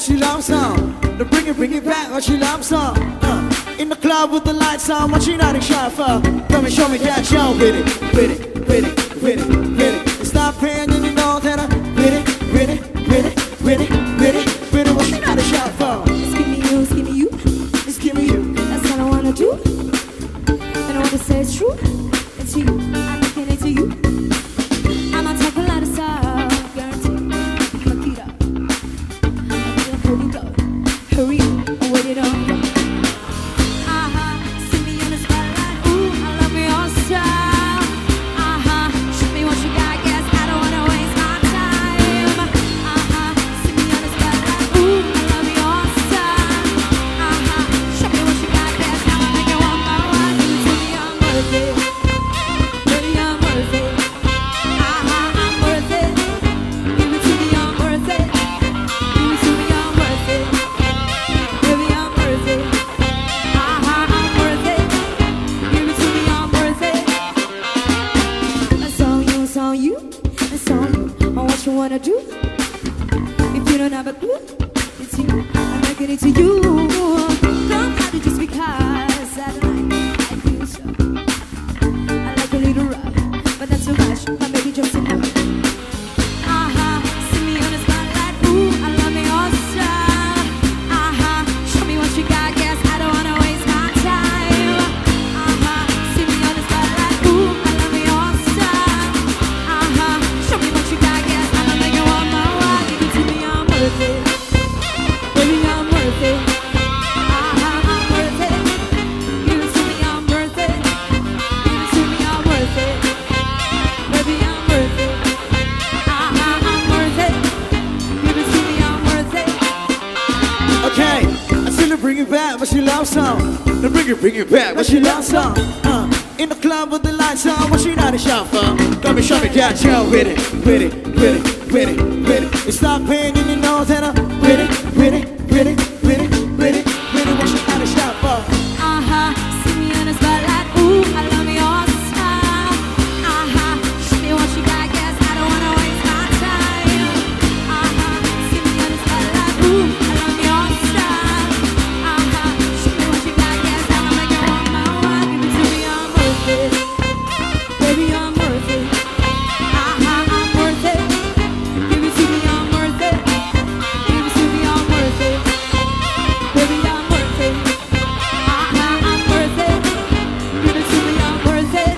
what she loves on. To bring it back, what she loves on. In the club with the lights on, what she not in shot for? Come and show me that show with it, with it, with it, with it, with it. And stop playing and you know that I'm with it, with it, with it, with it, with it, with it. What she not in shot for? Just give me you, just give me you. Just give me you. That's all I wanna do. And I wanna say it's true. It's you, I'm looking into you. I'ma talk a lot of stuff, guaranteed. Fuck it up. Hurry go, hurry, wait it on. See me on the spotlight. Ooh, I love me all style. Show me what you got. Yes, I don't wanna waste my time. See me on the spotlight. Ooh, I love me all style. Show me what you got. Yes, I'ma make it one by one. Give it to me, I'm worth it. Baby, I'm worth it. I'm worth it. Give it to me, I'm worth it. Give it to me, I'm worth it. Baby, I'm worth it. I'm worth it. Give it to me, I'm worth it. It's on you, it's on you, it's on you. On what you wanna do. If you don't have a clue, it's you. I'm making it to you. Come out just because I like I feel so. I like a little rough, but not too much. My baby just enough. See me on the spotlight. Ooh, I love me all style. Show me what you got. Guess I don't wanna waste my time. See me on the spotlight. Ooh, I love me all style. Show me what you got. Guess I'ma make it one by one. Give it to me, I'm worth it. Baby, I'm worth it. I'm worth it. Give it to me, I'm worth it. Give it to me, I'm worth it. Baby, I'm worth it. I'm worth it. Give it to me, I'm worth it. Okay, I still bring it back, but she loves song. To bring it back, but she loves song. In the club with the lights on, what she not in shot for? Come and show me that show with it, with it, with it, with it, with it. And stop paying and you know that I'm with it, with it, with it, with it, with it, with it. What she not in shot for? See me on the spotlight. Ooh, I love me all style. Show me what you got. Guess I don't wanna waste my time. See me on the spotlight. Ooh, I love me all style. Show me what you got. Guess I'ma make it one by one. Give it to me, I'm worth it. Baby, I'm worth it. I'm worth it. Give it to me, I'm worth it. Give it to me, I'm worth it. Baby, I'm worth it. I'm worth it. Give it to me, I'm worth it.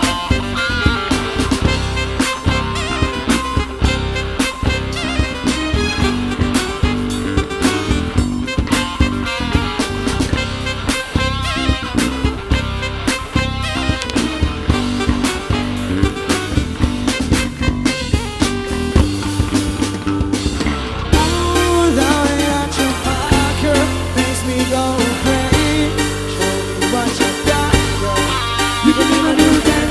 Oh, the way that you fuck her makes me go crazy. Show me what you got, girl. You can be my new thing.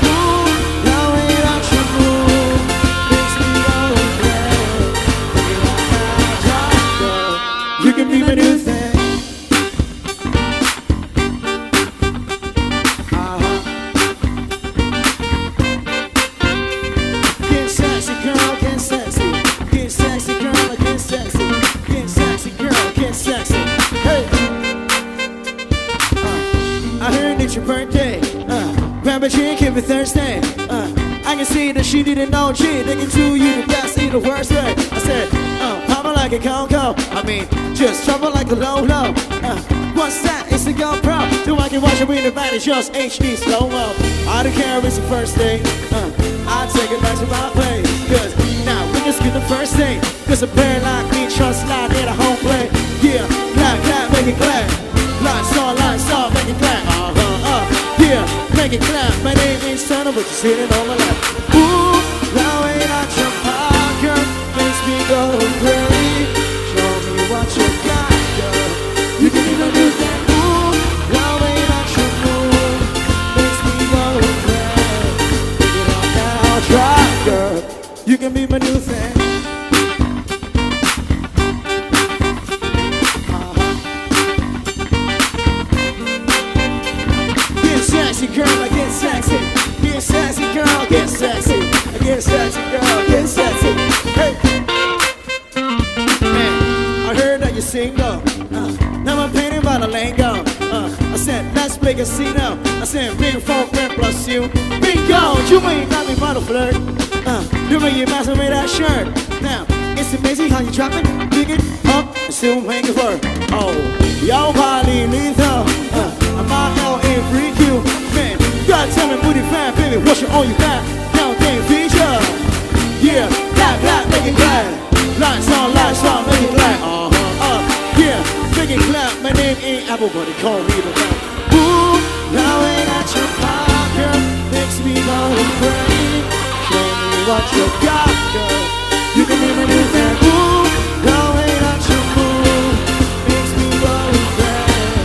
The way that you move makes me go crazy. You like that drop, girl. You can be my new thing. Get sexy, girl, get sexy. Get sexy, girl, get sexy. Get sexy, girl, get sexy. Hey! I heard it's your birthday. Grab a drink every Thursday. I can see that she didn't know G. Thinking to you the best, see the worst way. I said, papa like a Congo. I mean, just trouble like a low. What's that? It's a GoPro. So I can watch it with the band. It's just HD slow-mo. I don't care if it's the first day. I'll take it back to my place. Cause now we can skip the first date. Cause a pair like me trust slide in a home plate. Yeah, clap, make it clap. Lights on, make it clap. Yeah, make it clap. My name is Turner, but you're sitting on my lap. Ooh, the way that you fuck, girl, makes me go crazy. Show me what you got, girl. You can even do that. Ooh, the way that you move makes me go crazy. Get on now, try, girl. You can be my new thing. Get sexy, girl, I get sexy. Get sexy, girl, get sexy. I get sexy, girl, get sexy. Hey, man, I heard that you're single. play casino. I said, big phone friend plus you. Bingo, you ain't got me by the flirt. You make you mess with that shirt. Now, it's amazing how you drop it, pick it up, and still make it work. Oh, y'all body lethal. I'm out LA freak you. Man, you gotta tell me booty fat, baby, what's your on your back? Now, game feature. Yeah, black, make it clap. Lights on, make it clap. Yeah, make it clap. My name ain't Apple, but they call me the rap. Ooh, now ain't at your pocket, makes me go crazy. Show me what you got, girl. You can be my new thing. Ooh, now ain't at your move, makes me go crazy.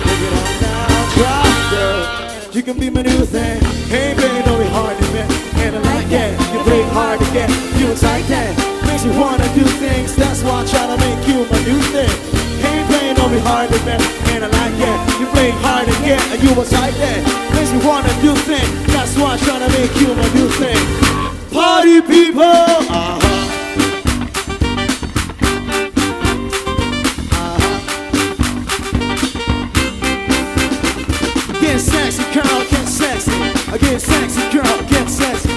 Pick it up now, drop, girl. You can be my new thing. Hey, baby, don't be hard to get. And I like that. You play hard to get. You like that. Makes me wanna do things. That's why I try to make you my new thing. Hey, baby, don't be hard to get. And I like that. You play hard to get. And you was like that. Makes me wanna do things. That's why I try to make you my new thing. Party people. Get sexy, girl, get sexy. Get sexy, girl, get sexy.